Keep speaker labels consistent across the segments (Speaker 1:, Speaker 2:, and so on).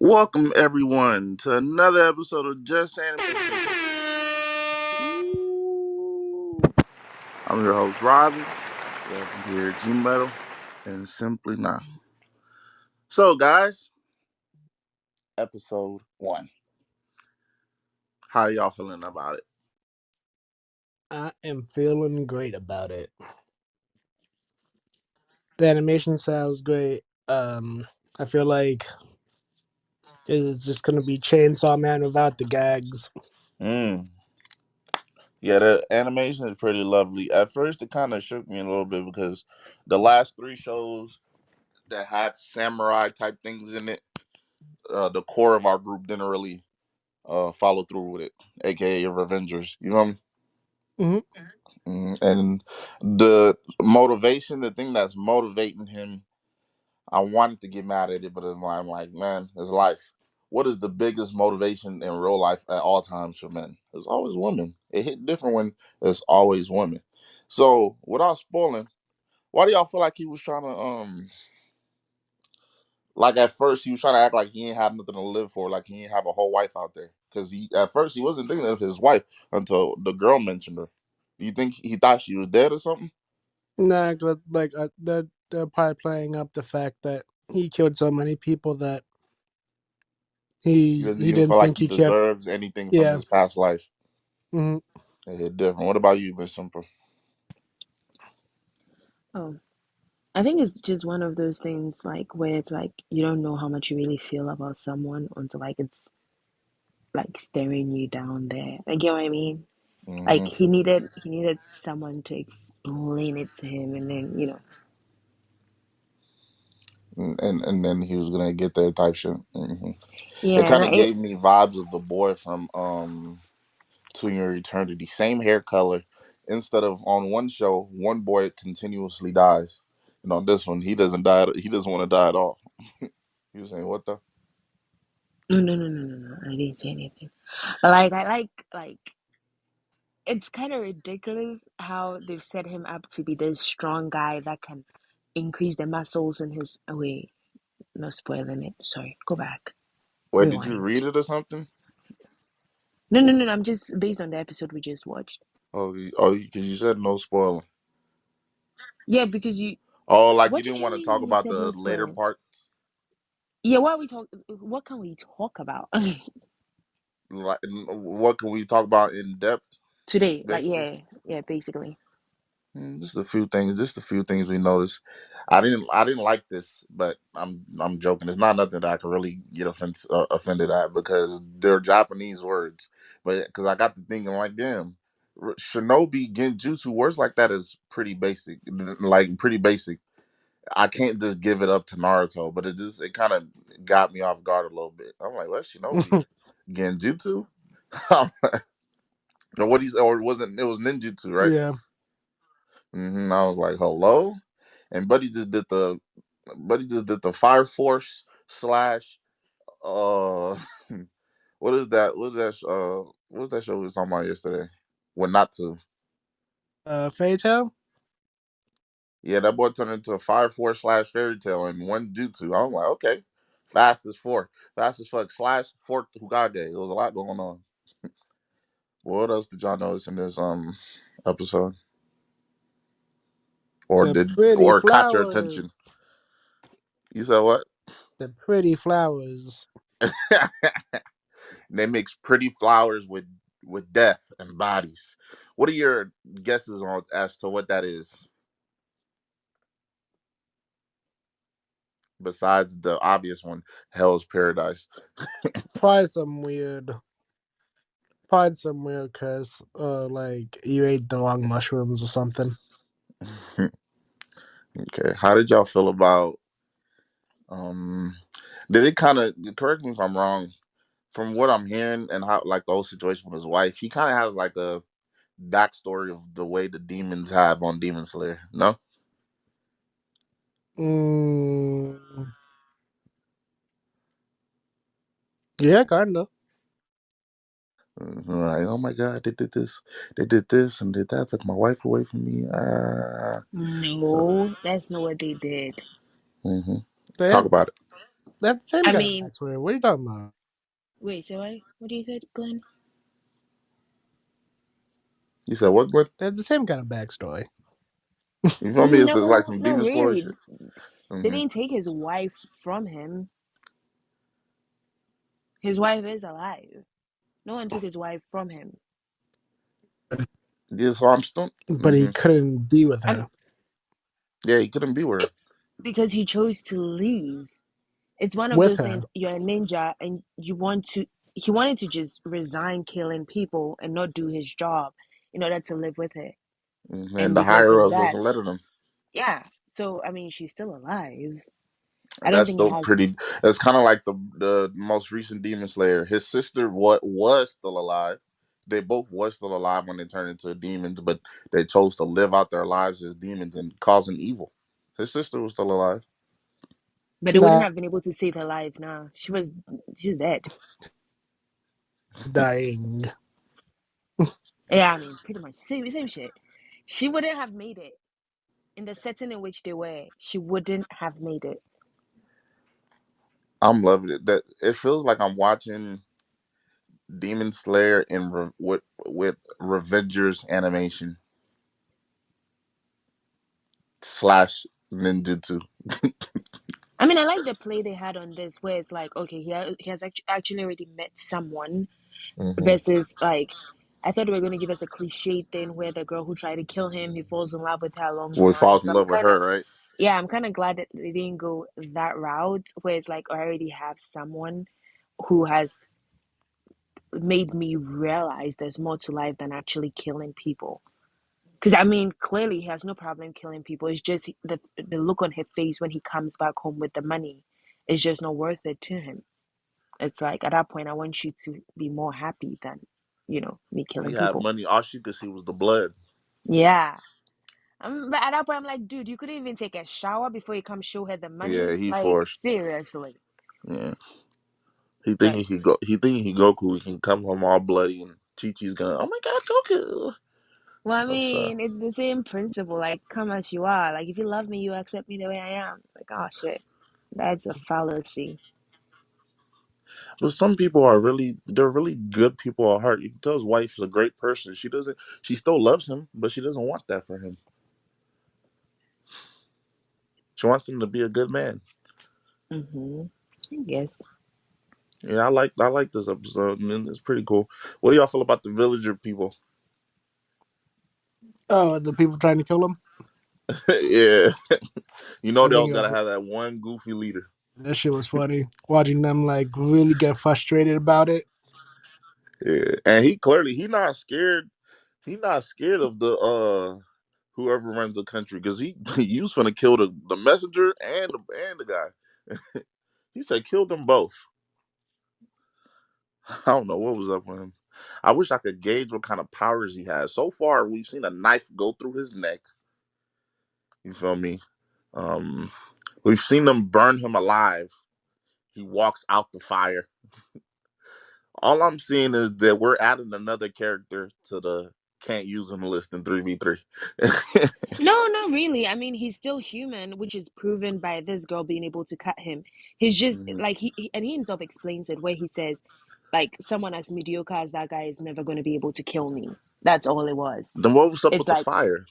Speaker 1: Welcome everyone to another episode of Just Animation. Ooh. I'm your host Robbie. Welcome here at G Metal and Simply Not. So guys, episode 1. How y'all feeling about it?
Speaker 2: I am feeling great about it. The animation sounds great. I feel like it's just gonna be Chainsaw Man without the gags.
Speaker 1: Mm. Yeah, the animation is pretty lovely. At first it kind of shook me a little bit because the last 3 shows that had samurai type things in it, the core of our group didn't really follow through with it, aka Revengers. You know what I mean?
Speaker 2: hmm
Speaker 1: And the motivation, the thing that's motivating him, I wanted to get mad at it, but I'm like, man, it's life. What is the biggest motivation in real life at all times for men? It's always women. It hit different when it's always women. So without spoiling, why do y'all feel like he was trying to like at first he was trying to act like he ain't have nothing to live for, like he ain't have a whole wife out there? Because he at first he wasn't thinking of his wife until the girl mentioned her. Do you think he thought she was dead or something?
Speaker 2: Nah, they're probably playing up the fact that he killed so many people that
Speaker 1: He
Speaker 2: he
Speaker 1: doesn't
Speaker 2: he
Speaker 1: even
Speaker 2: didn't
Speaker 1: feel like
Speaker 2: think
Speaker 1: he
Speaker 2: he cared.
Speaker 1: deserves anything from
Speaker 2: Yeah.
Speaker 1: his past life.
Speaker 2: hmm
Speaker 1: It hit different. What about you, Miss Simple?
Speaker 3: Oh, I think it's just one of those things like where it's like you don't know how much you really feel about someone until like it's like staring you down there. Like, you know what I mean? Like
Speaker 1: Hmm.
Speaker 3: he needed someone to explain it to him, and then
Speaker 1: And then he was gonna get there type shit. It
Speaker 3: yeah,
Speaker 1: kind
Speaker 3: and
Speaker 1: of gave me vibes of the boy from To Your Eternity. Same hair color. Instead of on one show, one boy continuously dies. And on this one, he doesn't die. He doesn't want to die at all. He was saying, "What the?"
Speaker 3: no, I didn't say anything. But like I like it's kind of ridiculous how they've set him up to be this strong guy that can increase the muscles in his. Oh wait, no spoiling it. Sorry, go back,
Speaker 1: Wait, did you
Speaker 3: rewind.
Speaker 1: read it or something?
Speaker 3: No. I'm just based on the episode we just watched.
Speaker 1: Because you said no spoiling.
Speaker 3: Yeah, because you.
Speaker 1: Oh, like you
Speaker 3: What did
Speaker 1: didn't
Speaker 3: you
Speaker 1: want to
Speaker 3: mean
Speaker 1: talk
Speaker 3: when you
Speaker 1: about
Speaker 3: said
Speaker 1: the
Speaker 3: no
Speaker 1: later
Speaker 3: spoiling?
Speaker 1: parts.
Speaker 3: Yeah, what are we talk? What can we talk about
Speaker 1: Like, what can we talk about in depth,
Speaker 3: today? Like,
Speaker 1: basically?
Speaker 3: yeah, basically.
Speaker 1: Just a few things. Just a few things we noticed. I didn't like this, but I'm joking. It's not nothing that I can really get offended at because they're Japanese words. But because I got to thinking like, damn, Shinobi Genjutsu words like that is pretty basic. Like pretty basic. I can't just give it up to Naruto, but it kind of got me off guard a little bit. I'm like, what Shinobi Genjutsu? Or what he's or wasn't it was ninjutsu, right?
Speaker 2: yeah.
Speaker 1: I was like, hello, and Buddy just did the Fire Force slash uh what's that show we was talking about yesterday? Well, not to.
Speaker 2: Fairytale.
Speaker 1: Yeah, that boy turned into a Fire Force slash Fairy Tale in one jutsu. I was like, okay, fast as four, fast as fuck slash fourth Hokage. There was a lot going on. What else did y'all notice in this episode, or
Speaker 2: The
Speaker 1: did
Speaker 2: pretty
Speaker 1: or caught your attention?
Speaker 2: flowers.
Speaker 1: You said what?
Speaker 2: The pretty flowers.
Speaker 1: They mix pretty flowers with death and bodies. What are your guesses on as to what that is? Besides the obvious one, Hell's Paradise.
Speaker 2: Probably some weird. Probably some weird curse. Like you ate the wrong mushrooms or something.
Speaker 1: Okay, how did y'all feel about? Um, did it kind of correct me if I'm wrong? From what I'm hearing and how like the whole situation with his wife, he kind of has like a backstory of the way the demons have on Demon Slayer. No.
Speaker 2: Mm, yeah, kinda.
Speaker 1: Like, oh my God, they did this, and did that, took my wife away from me. So,
Speaker 3: No, that's not what they did.
Speaker 1: hmm
Speaker 2: They
Speaker 1: talk
Speaker 2: had
Speaker 1: about it.
Speaker 2: They have the same
Speaker 3: I
Speaker 2: kind of
Speaker 3: mean,
Speaker 2: backstory. What are you talking about?
Speaker 3: wait, so what do you say, Glenn?
Speaker 1: You said what, Glenn?
Speaker 2: They have the same kind of backstory.
Speaker 1: You feel me? Is there like
Speaker 3: No,
Speaker 1: some
Speaker 3: no,
Speaker 1: demon story
Speaker 3: really.
Speaker 1: shit?
Speaker 3: They
Speaker 1: Hmm.
Speaker 3: didn't take his wife from him. His wife is alive. No one took his wife from him.
Speaker 1: Yeah, so I'm still.
Speaker 2: But he
Speaker 1: Hmm.
Speaker 2: couldn't be with
Speaker 3: I'm
Speaker 2: her.
Speaker 1: Yeah, he couldn't be with her.
Speaker 3: because he chose to leave. It's one of
Speaker 2: With
Speaker 3: those
Speaker 2: her.
Speaker 3: things. You're a ninja, and you want to. He wanted to just resign killing people and not do his job in order to live with her.
Speaker 1: And
Speaker 3: And
Speaker 1: the
Speaker 3: because
Speaker 1: higher
Speaker 3: of
Speaker 1: ups
Speaker 3: that,
Speaker 1: wasn't letting him.
Speaker 3: yeah. So I mean, she's still alive. I don't
Speaker 1: That's
Speaker 3: think it
Speaker 1: still
Speaker 3: has.
Speaker 1: pretty. That's kind of like the most recent Demon Slayer. His sister what was still alive. They both was still alive when they turned into demons, but they chose to live out their lives as demons and causing evil. His sister was still alive.
Speaker 3: But they wouldn't
Speaker 2: Nah,
Speaker 3: have been able to save her life now. She was dead.
Speaker 2: dying.
Speaker 3: Yeah, I mean, pretty much same shit. She wouldn't have made it in the setting in which they were. She wouldn't have made it.
Speaker 1: I'm loving it. That it feels like I'm watching Demon Slayer in with Revengers animation slash ninjutsu.
Speaker 3: I mean, I like the play they had on this, where it's like, okay, he has actually already met someone,
Speaker 1: Hmm.
Speaker 3: versus like, I thought they were going to give us a cliche thing where the girl who tried to kill him, he falls in love with her along the
Speaker 1: Well, he
Speaker 3: line.
Speaker 1: falls in
Speaker 3: So I'm
Speaker 1: love with
Speaker 3: kind of,
Speaker 1: her, right?
Speaker 3: yeah, I'm kind of glad that they didn't go that route, where it's like, I already have someone who has made me realize there's more to life than actually killing people. Because I mean, clearly he has no problem killing people. It's just the look on his face when he comes back home with the money is just not worth it to him. It's like at that point, I want you to be more happy than, me
Speaker 1: He
Speaker 3: killing
Speaker 1: had
Speaker 3: people.
Speaker 1: money. All she could see was the blood.
Speaker 3: Yeah. But at that point, I'm like, dude, you couldn't even take a shower before you come show her the money.
Speaker 1: Yeah, he
Speaker 3: Like,
Speaker 1: forced.
Speaker 3: seriously.
Speaker 1: Yeah, he think he
Speaker 3: Like,
Speaker 1: could go. He think he Goku. He can come home all bloody, and Chi Chi's gonna. Oh my God, Goku!
Speaker 3: well, I
Speaker 1: So,
Speaker 3: mean, it's the same principle. Like, come as you are. Like, if you love me, you accept me the way I am. Like, oh shit, that's a fallacy.
Speaker 1: but some people are really. They're really good people at heart. You can tell his wife's a great person. She doesn't. She still loves him, but she doesn't want that for him. She wants him to be a good man.
Speaker 3: Mm-hmm. I guess.
Speaker 1: Yeah, I like this episode, and it's pretty cool. What do y'all feel about the villager people?
Speaker 2: Oh, the people trying to kill him?
Speaker 1: Yeah, you know
Speaker 2: I
Speaker 1: they all
Speaker 2: think
Speaker 1: gotta have that one goofy leader.
Speaker 2: that shit was funny. Watching them like really get frustrated about it.
Speaker 1: Yeah, and he not scared. He not scared of the whoever runs the country because he was gonna kill the messenger and the guy. He said kill them both. I don't know what was up with him. I wish I could gauge what kind of powers he has. So far, we've seen a knife go through his neck. You feel me? Um, we've seen them burn him alive. He walks out the fire. All I'm seeing is that we're adding another character to the can't use him list in 3v3.
Speaker 3: No, not really. I mean, he's still human, which is proven by this girl being able to cut him. He's just
Speaker 1: Mhm.
Speaker 3: like and he himself explains it where he says, like, someone as mediocre as that guy is never going to be able to kill me. That's all it was.
Speaker 1: Then what was up
Speaker 3: It's
Speaker 1: with the
Speaker 3: like
Speaker 1: fire?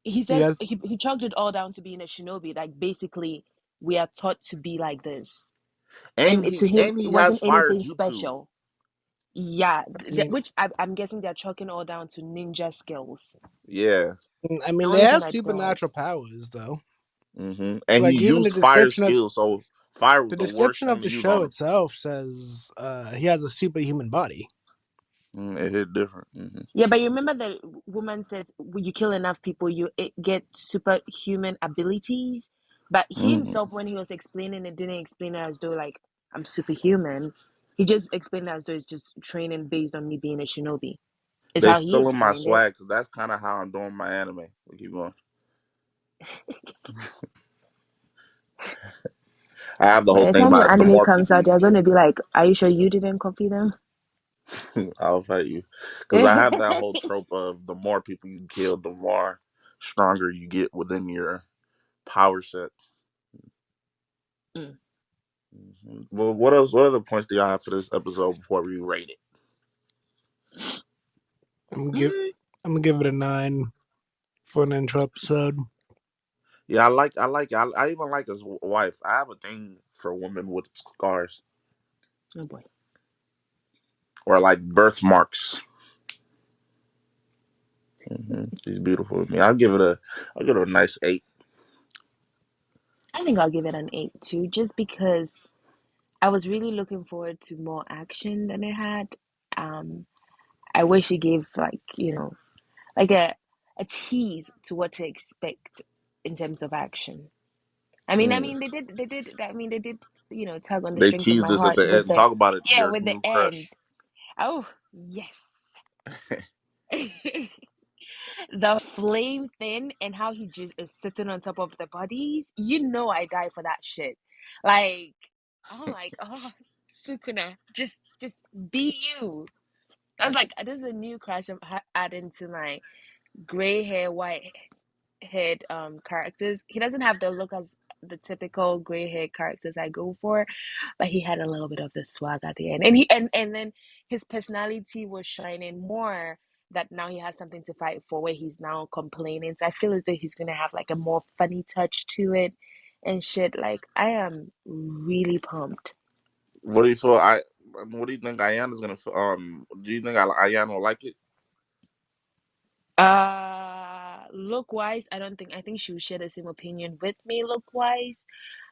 Speaker 3: he says
Speaker 2: Yes,
Speaker 3: he chalked it all down to being a shinobi. Like, basically, we are taught to be like this,
Speaker 1: And
Speaker 3: and to
Speaker 1: he
Speaker 3: him,
Speaker 1: and
Speaker 3: it
Speaker 1: he has
Speaker 3: wasn't
Speaker 1: fire
Speaker 3: anything
Speaker 1: jutsu.
Speaker 3: special. Yeah,
Speaker 2: I
Speaker 3: which I'm guessing they're chalking all down to ninja skills.
Speaker 1: Yeah.
Speaker 2: I
Speaker 3: The
Speaker 2: mean, they
Speaker 3: only thing
Speaker 2: have
Speaker 3: I don't.
Speaker 2: supernatural powers though.
Speaker 1: And he
Speaker 2: Like even
Speaker 1: used fire skills, so fire was
Speaker 2: the
Speaker 1: the worst
Speaker 2: description
Speaker 1: thing
Speaker 2: of
Speaker 1: to
Speaker 2: the
Speaker 1: use
Speaker 2: show
Speaker 1: on him.
Speaker 2: itself says he has a superhuman body.
Speaker 1: It hit different.
Speaker 3: Yeah, but you remember the woman says when you kill enough people, get superhuman abilities. But he
Speaker 1: Hmm.
Speaker 3: himself, when he was explaining it, didn't explain it as though like I'm superhuman. He just explained it as though it's just training based on me being a shinobi. Is
Speaker 1: They
Speaker 3: how he
Speaker 1: stealing my
Speaker 3: explained it.
Speaker 1: swag because that's kind of how I'm doing my anime. We keep going. I have the
Speaker 3: By
Speaker 1: whole
Speaker 3: the
Speaker 1: thing
Speaker 3: time your
Speaker 1: about the
Speaker 3: anime
Speaker 1: more
Speaker 3: comes
Speaker 1: people
Speaker 3: out,
Speaker 1: you
Speaker 3: they're going
Speaker 1: kill,
Speaker 3: to be like, "Are you sure you didn't copy them?"
Speaker 1: I'll fight you. Because I have that whole trope of the more people you kill, the more stronger you get within your power set.
Speaker 3: Mm.
Speaker 1: Well, what else? What other points do y'all have for this episode before we rate it?
Speaker 2: I'm gonna give
Speaker 3: Mm.
Speaker 2: I'm gonna give it a 9 for an intro episode.
Speaker 1: Yeah, I even like his wife. I have a thing for women with scars
Speaker 3: Oh boy.
Speaker 1: or like birthmarks. She's beautiful with me. I'll give it a nice 8.
Speaker 3: I think I'll give it an 8 too, just because I was really looking forward to more action than it had. Um, I wish it gave like, like a tease to what to expect in terms of action.
Speaker 1: Mm.
Speaker 3: They did, tug on the
Speaker 1: They
Speaker 3: strings of
Speaker 1: teased
Speaker 3: my
Speaker 1: us at
Speaker 3: heart
Speaker 1: the
Speaker 3: with
Speaker 1: end.
Speaker 3: the,
Speaker 1: Talk about it,
Speaker 3: yeah,
Speaker 1: your
Speaker 3: with the
Speaker 1: new
Speaker 3: end.
Speaker 1: crush.
Speaker 3: Oh, yes. The flame thing and how he just is sitting on top of the bodies. I die for that shit. Like, I'm like, oh, Sukuna, just be you. I was like, this is a new crush I'm adding to my gray hair, white haired characters. He doesn't have the look as the typical gray haired characters I go for, but he had a little bit of the swag at the end. And then his personality was shining more, that now he has something to fight for where he's now complaining. So I feel as though he's gonna have like a more funny touch to it and shit. Like, I am really pumped.
Speaker 1: What do you feel? What do you think Ayana's gonna? Do you think Ayana will like it?
Speaker 3: Look wise, I think she would share the same opinion with me, look wise.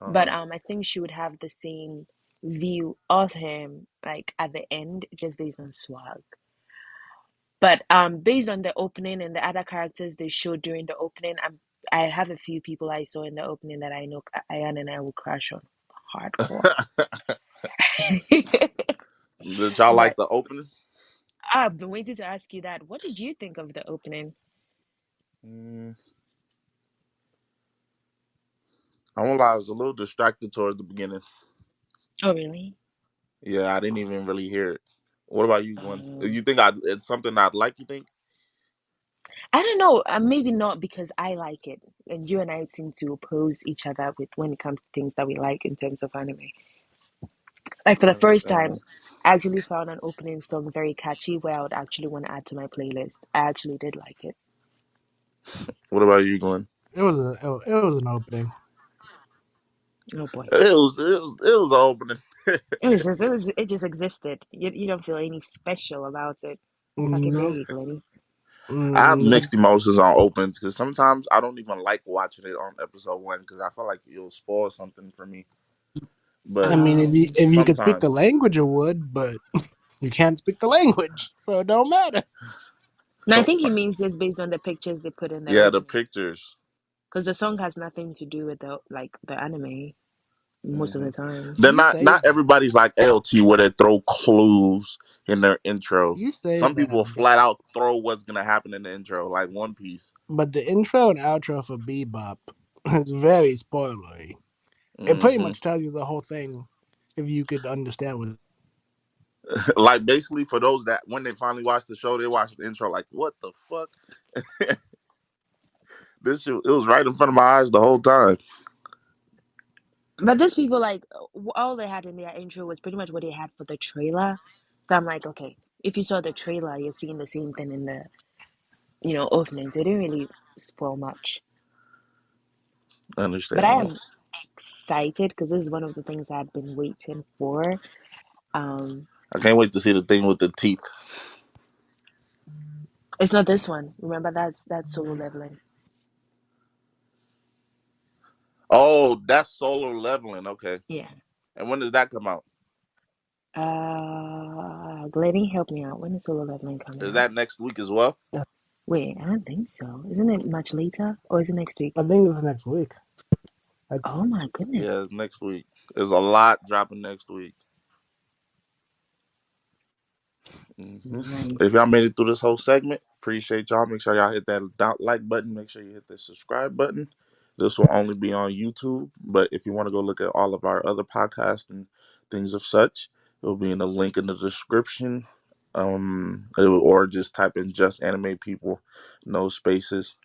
Speaker 1: Uh
Speaker 3: But
Speaker 1: huh.
Speaker 3: I think she would have the same view of him, like at the end, just based on swag. But based on the opening and the other characters they showed during the opening, I have a few people I saw in the opening that I know Ayan and I will crash on hardcore.
Speaker 1: Did y'all like
Speaker 3: But
Speaker 1: the opening?
Speaker 3: I've been waiting to ask you that. What did you think of the opening?
Speaker 1: Mm, I won't lie, I was a little distracted towards the beginning.
Speaker 3: Oh, really?
Speaker 1: Yeah, I didn't even really hear it. What about you, Gwen?
Speaker 3: Um,
Speaker 1: You think it's something I'd like? You think?
Speaker 3: I don't know. Maybe not because I like it, and you and I seem to oppose each other with when it comes to things that we like in terms of anime. Like for
Speaker 1: I
Speaker 3: the first
Speaker 1: understand.
Speaker 3: time, I actually found an opening song very catchy where I would actually want to add to my playlist. I actually did like it.
Speaker 1: What about you, Glenn?
Speaker 2: It was an opening.
Speaker 3: Oh boy,
Speaker 1: It was an opening.
Speaker 3: it just existed. You don't feel any special about it. Fucking dare
Speaker 2: No,
Speaker 3: you, Glenny.
Speaker 1: I have
Speaker 2: no.
Speaker 1: mixed emotions on opens because sometimes I don't even like watching it on episode 1 because I feel like it'll spoil something for me.
Speaker 2: I
Speaker 1: But
Speaker 2: mean,
Speaker 3: Um,
Speaker 2: if you could speak the
Speaker 1: sometimes,
Speaker 2: language, it would, but you can't speak the language, so it don't matter.
Speaker 3: no, I think he means just based on the pictures they put in the
Speaker 1: yeah, the
Speaker 3: opening,
Speaker 1: pictures.
Speaker 3: because the song has nothing to do with the anime most of
Speaker 1: hmm
Speaker 3: the time.
Speaker 1: They're
Speaker 2: You
Speaker 1: not
Speaker 2: say
Speaker 1: not
Speaker 2: that.
Speaker 1: everybody's like LT where they throw clues in their intro.
Speaker 2: You say
Speaker 1: Some
Speaker 2: that,
Speaker 1: people flat out throw what's gonna happen in the intro, like One Piece.
Speaker 2: but the intro and outro for Bebop is very spoilery. It pretty
Speaker 1: hmm
Speaker 2: much tells you the whole thing if you could understand what.
Speaker 1: like basically for those that when they finally watch the show, they watch the intro like, what the fuck? This shit, it was right in front of my eyes the whole time.
Speaker 3: But these people, like, all they had in their intro was pretty much what they had for the trailer. So I'm like, okay, if you saw the trailer, you're seeing the same thing in the, opening. So it didn't really spoil much. But I
Speaker 1: Understandable.
Speaker 3: am excited because this is one of the things I've been waiting for. Um,
Speaker 1: I can't wait to see the thing with the teeth.
Speaker 3: it's not this one. Remember, that's solo leveling.
Speaker 1: Oh, that's solar leveling. Okay.
Speaker 3: Yeah.
Speaker 1: And when does that come out?
Speaker 3: Glenny, help me out. When is solo leveling coming
Speaker 1: Is
Speaker 3: out?
Speaker 1: that next week as well?
Speaker 3: Wait, I don't think so. Isn't it much later, or is it next week?
Speaker 2: I think this is next week. I,
Speaker 3: Oh my goodness.
Speaker 1: Yeah, it's next week. There's a lot dropping next week. If
Speaker 3: Nice.
Speaker 1: y'all made it through this whole segment, appreciate y'all. Make sure y'all hit that like button. Make sure you hit the subscribe button. This will only be on YouTube, but if you want to go look at all of our other podcasts and things of such, it will be in the link in the description. Or just type in just anime people, no spaces.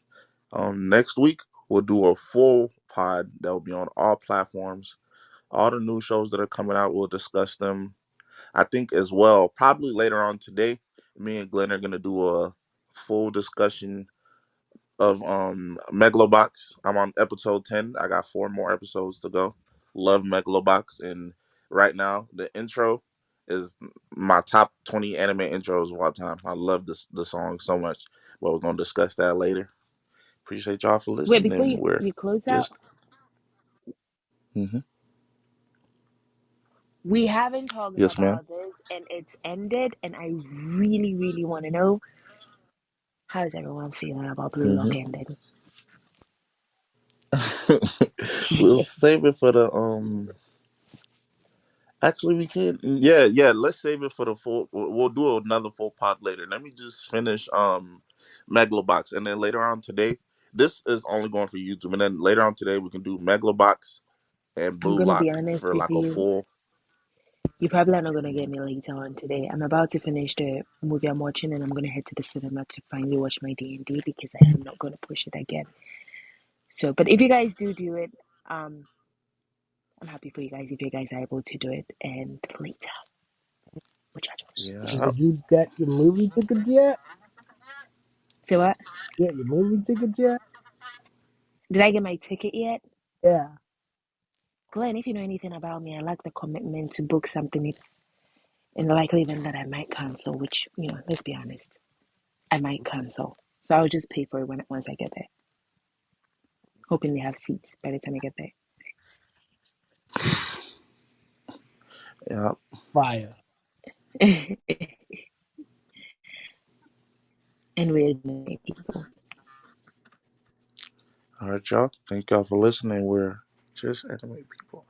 Speaker 1: Next week we'll do a full pod that will be on all platforms. All the new shows that are coming out, we'll discuss them. I think as well, probably later on today, me and Glenn are gonna do a full discussion of Megalobox. I'm on episode 10. I got four more episodes to go. Love Megalobox, and right now the intro is my top 20 anime intros of all time. I love the song so much. But we're gonna discuss that later. Appreciate y'all for
Speaker 3: Wait, before
Speaker 1: listening. We're
Speaker 3: we close out,
Speaker 1: just hmm
Speaker 3: we haven't talked
Speaker 1: yes, ma'am.
Speaker 3: about this and it's ended, and I really, really want to know how is everyone feeling about Blue Lock
Speaker 1: hmm
Speaker 3: ending.
Speaker 1: We'll save it for the Actually, we can. Yeah, yeah. Let's save it for the full. We'll do another full pod later. Let me just finish Megalobox, and then later on today, this is only going for YouTube, and then later on today we can do Megalobox and
Speaker 3: I'm
Speaker 1: Blue
Speaker 3: gonna be
Speaker 1: Lock
Speaker 3: honest
Speaker 1: for
Speaker 3: with
Speaker 1: like a
Speaker 3: you.
Speaker 1: full.
Speaker 3: You probably are not gonna get me later on today. I'm about to finish the movie I'm watching, and I'm gonna head to the cinema to finally watch my D&D because I am not gonna push it again. So, but if you guys do it, um, I'm happy for you guys if you guys are able to do it. And later, muchachos.
Speaker 2: And
Speaker 1: Yeah,
Speaker 2: did you get your movie tickets yet?
Speaker 3: So what?
Speaker 2: Yeah, your movie tickets yet?
Speaker 3: Did I get my ticket yet?
Speaker 2: Yeah.
Speaker 3: Glenn, if you know anything about me, I like the commitment to book something if in the likely event that I might cancel, which, let's be honest, I might cancel. So I'll just pay for it once I get there, hoping they have seats by the time I get
Speaker 1: yeah.
Speaker 2: Fire.
Speaker 3: there. And we're many people.
Speaker 1: All right, y'all. Thank y'all for listening. We're just anime people.